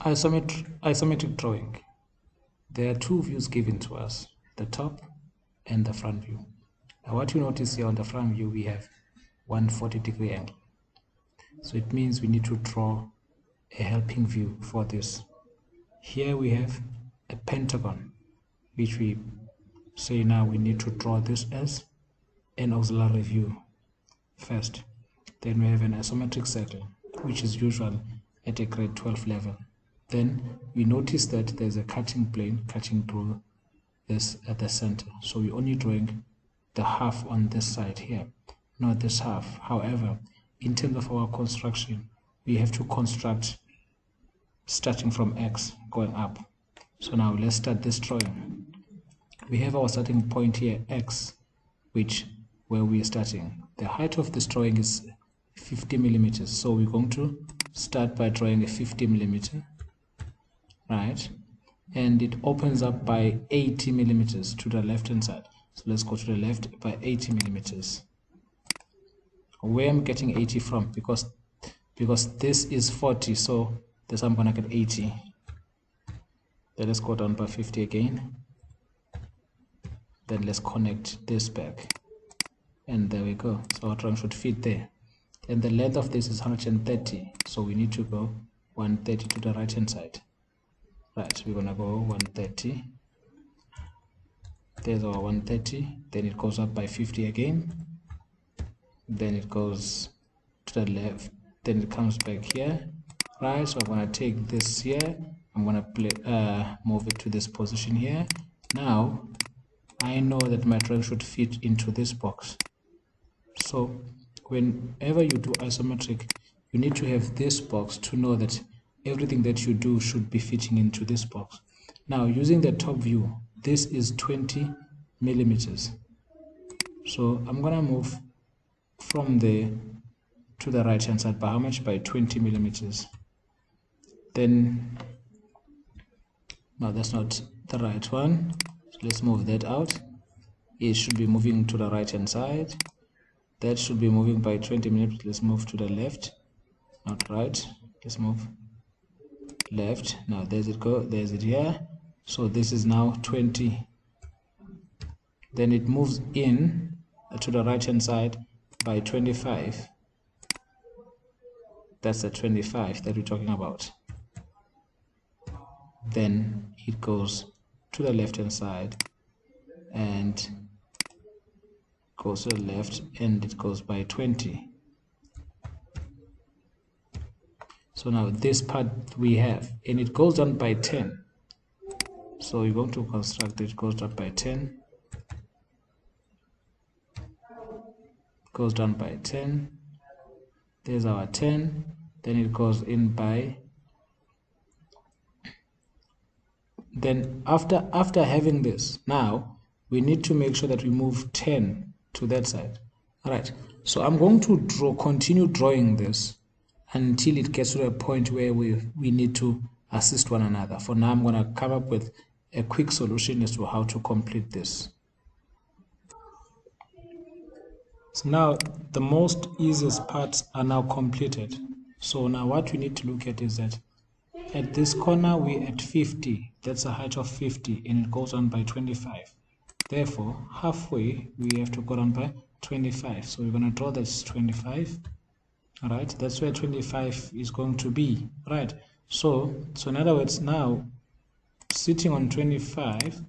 Isometric drawing. There are two views given to us, the top and the front view. Now what you notice here on the front view, we have 140-degree angle. So it means we need to draw a helping view for this. Here we have a pentagon, which we say now we need to draw this as an auxiliary view first. Then we have an isometric circle, which is usual at a grade 12 level. Then we notice that there's a cutting plane cutting through this at the center. So we're only drawing the half on this side here, not this half. However, in terms of our construction, we have to construct starting from X going up. So now let's start this drawing. We have our starting point here, X, where we are starting. The height of this drawing is 50 millimeters. So we're going to start by drawing a 50 millimeter, right? And it opens up by 80 millimeters to the left hand side. So let's go to the left by 80 millimeters. Where I'm getting 80 from, because this is 40, so that's how I'm gonna get 80. Then let's go down by 50 again. Then let's connect this back, and there we go. So our drawing should fit there. And the length of this is 130, so we need to go 130 to the right hand side. Right, we're gonna go 130. There's our 130. Then it goes up by 50 again. Then it goes to the left. Then it comes back here. Right, so I'm gonna take this here. I'm gonna move it to this position here. Now I know that my drawing should fit into this box. So whenever you do isometric, you need to have this box to know that everything that you do should be fitting into this box. Now using the top view, this is 20 millimeters. So I'm gonna move from there to the right hand side by how much? By 20 millimeters. Then, no, that's not the right one. So let's move that out. It should be moving to the right hand side. That should be moving by 20 millimeters. Let's move to the left, not right. Let's move left. Now there's it go. There's it here. So this is now 20. Then it moves in to the right hand side by 25. That's the 25 that we're talking about. Then it goes to the left hand side and goes to the left, and it goes by 20. So now this part we have, and it goes down by 10. So we're going to construct it. Goes down by 10. Goes down by 10. There's our 10. Then it goes in by. Then after having this, now we need to make sure that we move 10 to that side. All right. So I'm going to continue drawing this until it gets to a point where we need to assist one another. For now, I'm going to come up with a quick solution as to how to complete this. So now the most easiest parts are now completed. So now what we need to look at is that at this corner we're at 50. That's a height of 50, and it goes on by 25. Therefore, halfway we have to go down by 25. So we're going to draw this 25. All right, that's where 25 is going to be. Right. So in other words, now sitting on 25,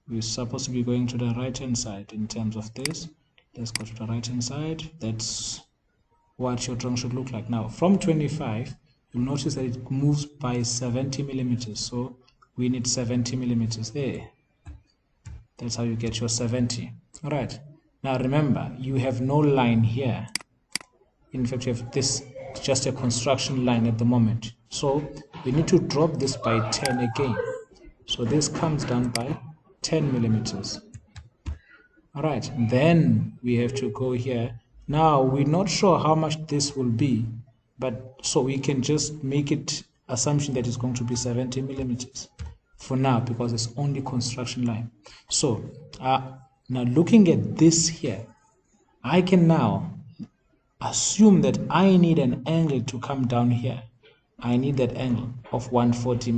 we're supposed to be going to the right hand side in terms of this. Let's go to the right hand side. That's what your drawing should look like. Now from 25, you'll notice that it moves by 70 millimeters. So we need 70 millimeters there. That's how you get your 70. All right. Now remember, you have no line here. In fact, you have this just a construction line at the moment. So we need to drop this by 10 again. So this comes down by 10 millimeters. All right. Then we have to go here. Now we're not sure how much this will be, but so we can just make it assumption that it's going to be 70 millimeters for now, because it's only construction line. So now looking at this here, I can now assume that I need an angle to come down here. I need that angle of 140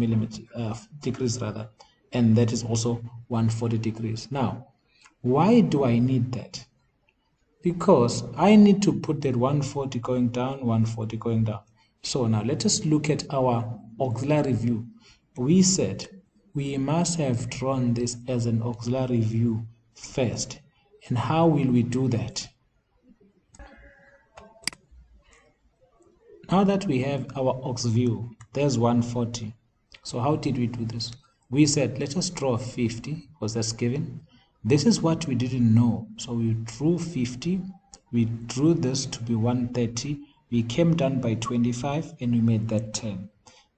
degrees rather, and that is also 140 degrees. Now, why do I need that? Because I need to put that 140 going down, 140 going down. So now let us look at our auxiliary view. We said we must have drawn this as an auxiliary view first. And how will we do that? Now that we have our aux view, there's 140. So how did we do this? We said, let us draw 50, because that's given. This is what we didn't know. So we drew 50. We drew this to be 130. We came down by 25, and we made that 10.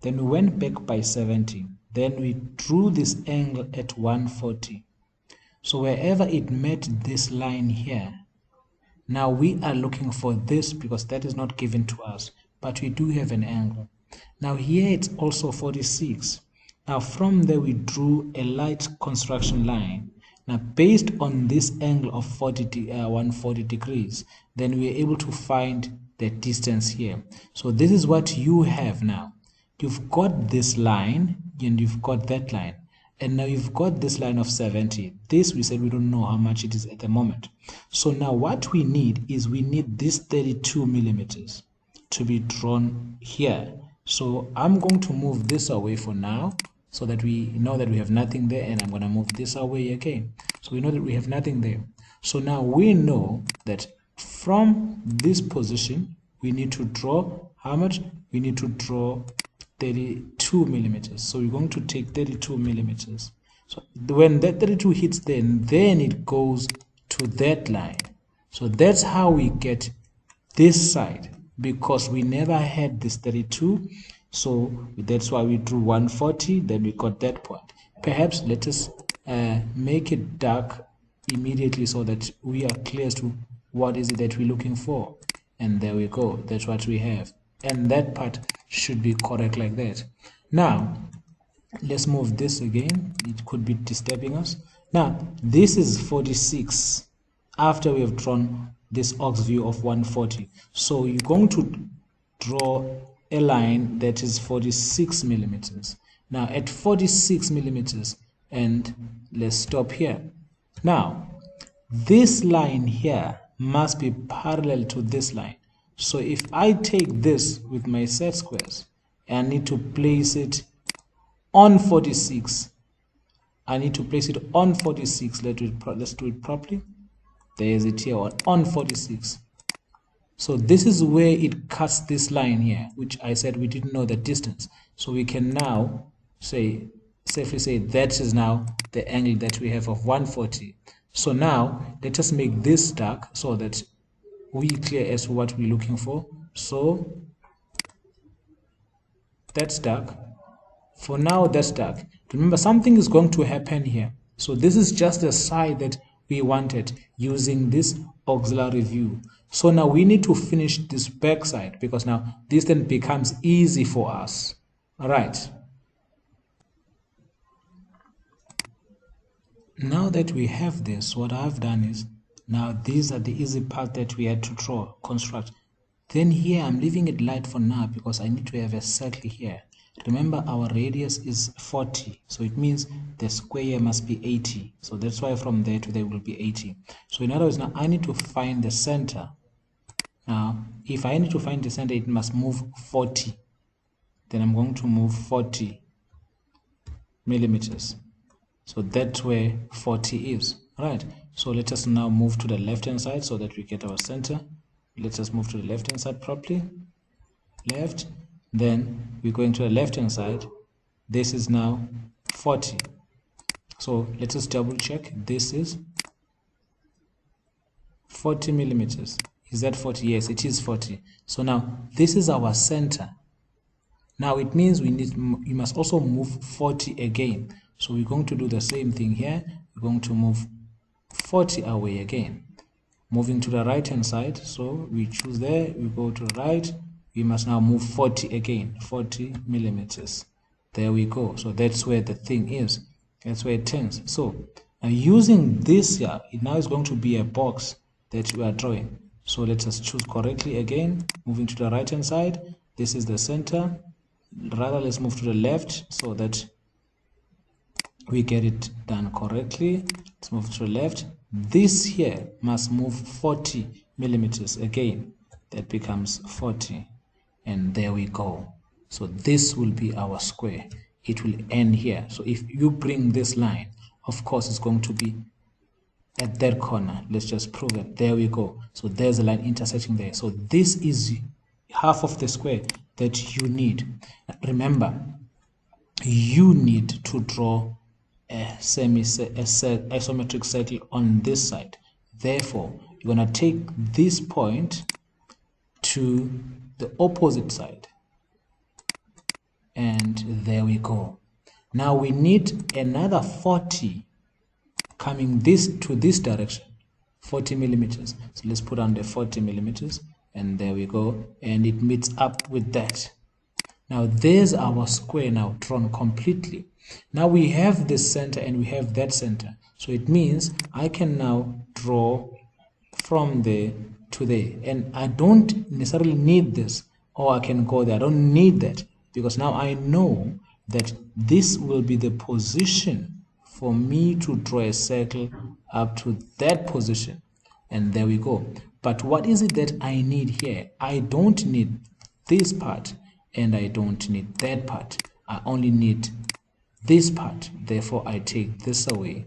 Then we went back by 70. Then we drew this angle at 140. So wherever it met this line here, now we are looking for this because that is not given to us, but we do have an angle. Now here it's also 46. Now from there we drew a light construction line. Now based on this angle of 140 degrees, then we are able to find the distance here. So this is what you have now. You've got this line and you've got that line. And now you've got this line of 70. This we said we don't know how much it is at the moment. So now what we need is we need this 32 millimeters to be drawn here. So I'm going to move this away for now so that we know that we have nothing there, and I'm going to move this away again. So we know that we have nothing there. So now we know that from this position we need to draw how much? We need to draw 32 millimeters. So we're going to take 32 millimeters. So when that 32 hits then it goes to that line. So that's how we get this side, because we never had this 32. So that's why we drew 140, then we got that point. Perhaps let us make it dark immediately so that we are clear as to what is it that we're looking for. And there we go. That's what we have. And that part should be correct like that. Now, let's move this again. It could be disturbing us. Now, this is 46 after we have drawn this aux view of 140. So you're going to draw a line that is 46 millimeters. Now, at 46 millimeters, and let's stop here. Now, this line here must be parallel to this line. So if I take this with my set squares, I need to place it on 46. I need to place it on 46. Let's do it properly. There is it here on 46. So this is where it cuts this line here, which I said we didn't know the distance. So we can now safely say that is now the angle that we have of 140. So now let us make this dark so that we clear as to what we're looking for. So that's dark. For now, that's dark. Remember, something is going to happen here. So this is just the side that we wanted using this auxiliary view. So now we need to finish this back side, because now this then becomes easy for us. All right. Now that we have this, what I've done is, now these are the easy part that we had to draw, construct. Then here I'm leaving it light for now because I need to have a circle here. Remember, our radius is 40, so it means the square must be 80. So that's why from there to there will be 80. So in other words, now I need to find the center. Now, if I need to find the center, it must move 40. Then I'm going to move 40 millimeters. So that's where 40 is. All right. So let us now move to the left hand side so that we get our center. Let us move to the left hand side properly. Left. Then we're going to the left hand side. This is now 40. So let us double check. This is 40 millimeters. Is that 40? Yes, it is 40. So now this is our center. Now it means we must also move 40 again. So we're going to do the same thing here. We're going to move 40 away again. Moving to the right hand side. So we choose there, we go to the right. We must now move 40 again, 40 millimeters. There we go. So that's where the thing is. That's where it turns. So now using this here, it now is going to be a box that we are drawing. So let us choose correctly again. Moving to the right hand side. This is the center. rather let's move to the left so that we get it done correctly. Let's move to the left. This here must move 40 millimeters again. That becomes 40, and there we go. So this will be our square. It will end here. So if you bring this line, of course it's going to be at that corner. Let's just prove it. There we go. So there's a line intersecting there. So this is half of the square that you need. Remember, you need to draw a isometric circle on this side. Therefore, you're going to take this point to the opposite side, and there we go. Now we need another 40 coming to this direction, 40 millimeters. So let's put on the 40 millimeters, and there we go, and it meets up with that. Now there's our square now drawn completely. Now we have this center and we have that center, so it means I can now draw from there to there, and I don't necessarily need this, or I can go there. I don't need that, because now I know that this will be the position for me to draw a circle up to that position, and there we go. But what is it that I need here? I don't need this part, and I don't need that part. I only need this part. Therefore, I take this away,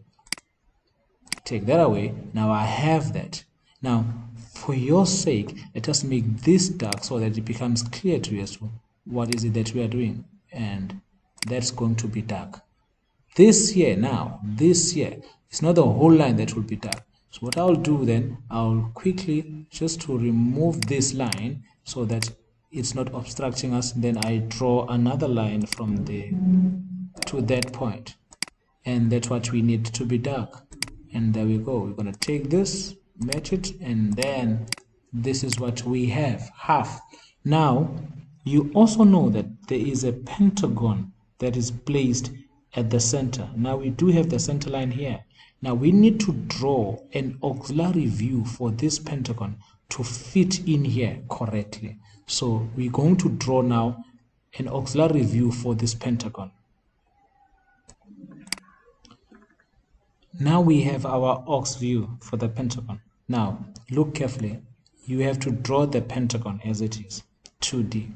take that away. Now I have that. Now, for your sake, let us make this dark so that it becomes clear to us what is it that we are doing, and that's going to be dark. This here now, this here, it's not the whole line that will be dark. So what I'll do then, I'll quickly just to remove this line so that it's not obstructing us. Then I draw another line from there to that point, and that's what we need to be dark. And there we go. We're going to take this, match it, and then this is what we have, half. Now you also know that there is a pentagon that is placed at the center. Now we do have the center line here. Now we need to draw an auxiliary view for this pentagon to fit in here correctly. So we're going to draw now an auxiliary view for this pentagon. Now we have our aux view for the pentagon. Now look carefully. You have to draw the pentagon as it is, 2D,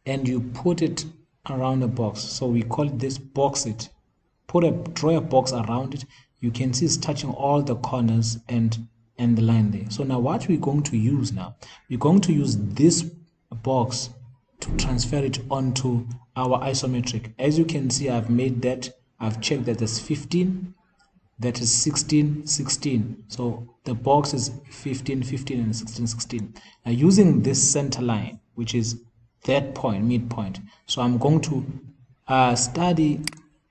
and you put it around a box. So we call this box it. Draw a box around it. You can see it's touching all the corners and the line there. So now what we're going to use now, we're going to use this box to transfer it onto our isometric. As you can see, I've made that, I've checked that there's 15, that is 16, 16. So the box is 15, 15, and 16, 16. Now using this center line, which is that point, midpoint. So I'm going to study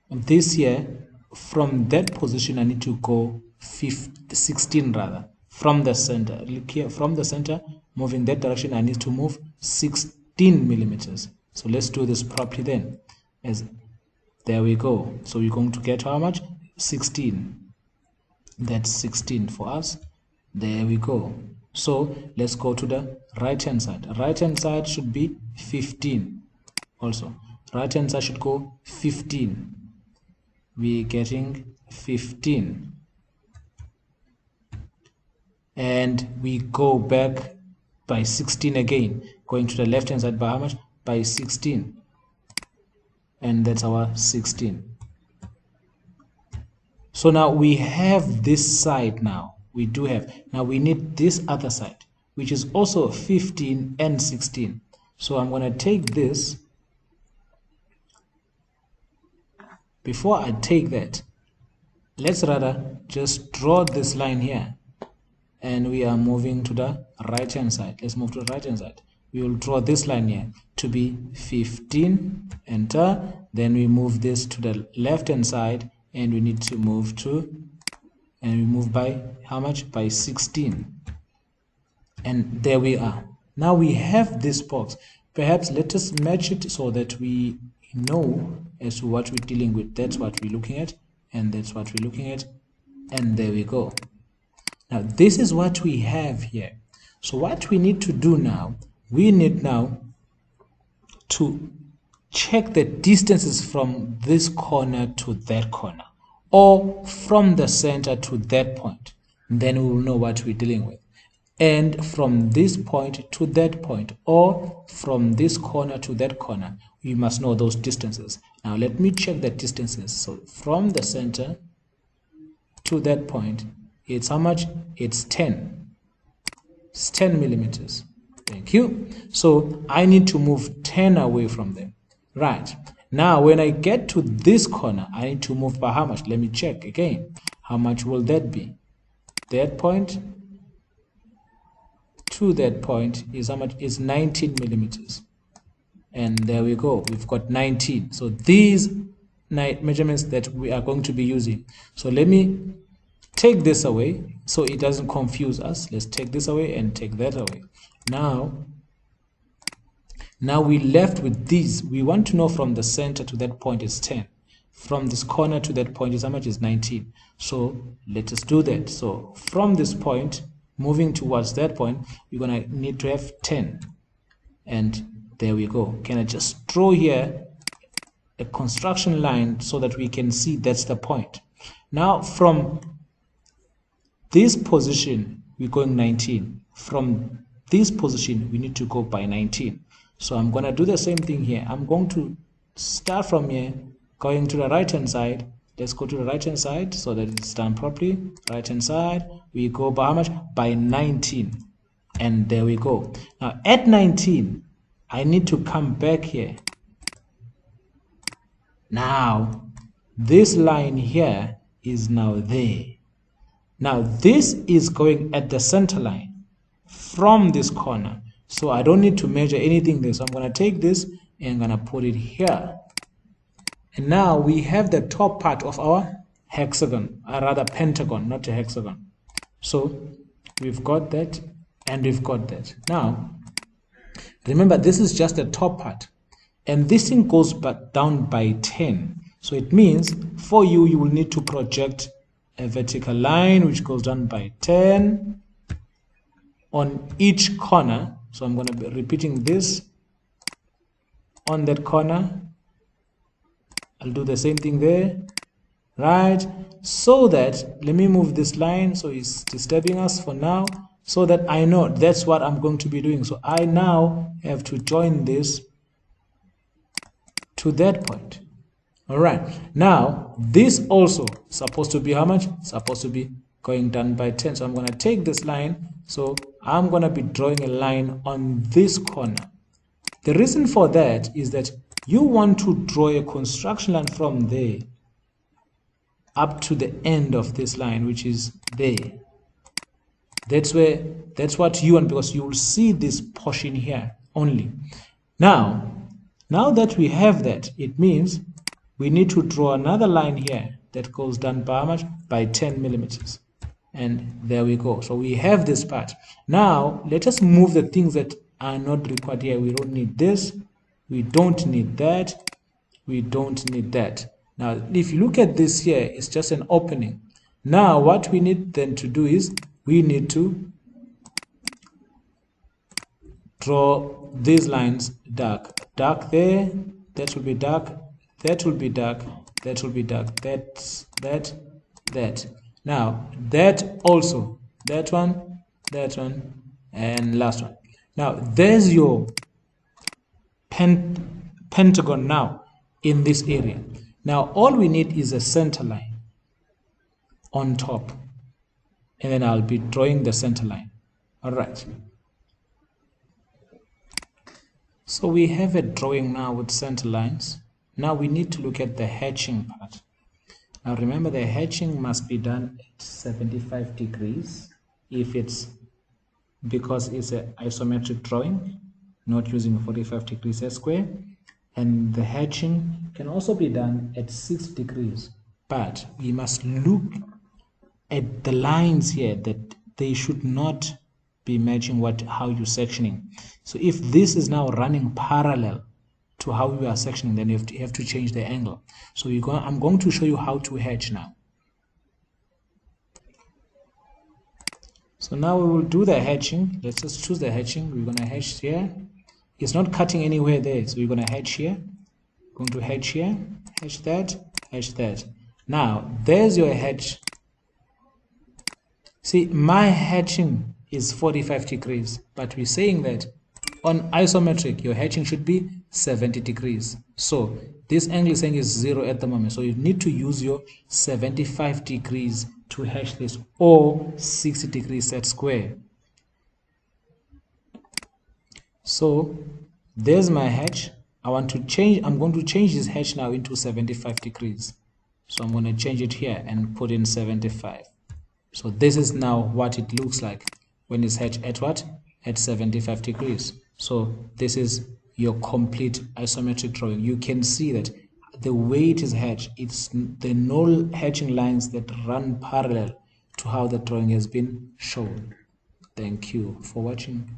this here. From that position, I need to go 16 rather, from the center. Look here, from the center, move in that direction, I need to move 16 millimeters. So let's do this properly then. There we go. So we're going to get how much? 16. That's 16 for us. There we go. So let's go to the right hand side. Right hand side should be 15 also. Right hand side should go 15. We're getting 15, and we go back by 16 again, going to the left hand side by how much? By 16, and that's our 16. So now we have this side. Now we do have, now we need this other side, which is also 15 and 16. So I'm going to take this. Before I take that, let's rather just draw this line here, and we are moving to the right hand side. Let's move to the right hand side. We will draw this line here to be 15, enter. Then we move this to the left hand side, and we need to move to, and we move by how much? By 16. And there we are. Now we have this box. Perhaps let us match it so that we know as to what we're dealing with. That's what we're looking at, and that's what we're looking at, and there we go. Now this is what we have here. So what we need to do now, we need now to check the distances from this corner to that corner, or from the center to that point. Then we will know what we're dealing with. And from this point to that point, or from this corner to that corner, we must know those distances. Now let me check the distances. So from the center to that point, it's how much? It's 10. It's 10 millimeters. Thank you. So I need to move 10 away from them. Right. Now when I get to this corner, I need to move by how much? Let me check again. How much will that be? That point to that point is how much? Is 19 millimeters. And there we go. We've got 19. So these measurements that we are going to be using. So let me take this away so it doesn't confuse us. Let's take this away and take that away. Now we left with these. We want to know from the center to that point is 10. From this corner to that point is how much? Is 19. So let us do that. So from this point, moving towards that point, we're going to need to have 10. And there we go. Can I just draw here a construction line so that we can see that's the point? Now from this position, we're going 19. From this position, we need to go by 19. So I'm going to do the same thing here. I'm going to start from here, going to the right hand side. Let's go to the right hand side so that it's done properly. Right hand side, we go by how much? By 19. And there we go. Now at 19, I need to come back here. Now this line here is now there. Now this is going at the center line from this corner. So I don't need to measure anything there. So I'm going to take this and I'm going to put it here. And now we have the top part of our hexagon, or rather pentagon, not a hexagon. So we've got that and we've got that. Now, remember, this is just the top part. And this thing goes down by 10. So it means for you, you will need to project a vertical line which goes down by 10 on each corner. So I'm going to be repeating this on that corner. I'll do the same thing there, right? So that, let me move this line so it's disturbing us for now, so that I know that's what I'm going to be doing. So I now have to join this to that point. All right. Now, this also supposed to be how much? Supposed to be going down by 10. So I'm going to take this line. So I'm going to be drawing a line on this corner. The reason for that is that you want to draw a construction line from there up to the end of this line, which is there. That's what you want, because you will see this portion here only. Now that we have that, it means we need to draw another line here that goes down by how much? By 10 millimeters. And there we go. So we have this part. Now let us move the things that are not required here. We don't need this. We don't need that. We don't need that. Now, if you look at this here, it's just an opening. Now, what we need then to do is we need to draw these lines dark. Dark there. That will be dark. That will be dark. That will be dark. That. Now, that also. That one, and last one. Now, there's your pentagon now in this area. Now all we need is a center line on top, and then I'll be drawing the center line. All right, so we have a drawing now with center lines. Now we need to look at the hatching part. Now remember, the hatching must be done at 75 degrees if it's, because it's an isometric drawing, not using 45 degrees square. And the hatching can also be done at 6 degrees, but we must look at the lines here, that they should not be matching how you're sectioning. So if this is now running parallel to how we are sectioning, then you have to change the angle. So I'm going to show you how to hatch now. So now we will do the hatching. Let's just choose the hatching. We're going to hatch here. It's not cutting anywhere there, so we're going to hatch here. going to hatch here, hatch that, hatch that. Now there's your hatch. See, my hatching is 45 degrees, but we're saying that on isometric your hatching should be 70 degrees. So this angle is saying is 0 at the moment, so you need to use your 75 degrees to hatch this, or 60 degrees set square. So there's my hatch. I'm going to change this hatch now into 75 degrees. So I'm going to change it here and put in 75. So this is now what it looks like when it's hatched at what? At 75 degrees. So this is your complete isometric drawing. You can see that the way it is hatched, it's the no hatching lines that run parallel to how the drawing has been shown. Thank you for watching.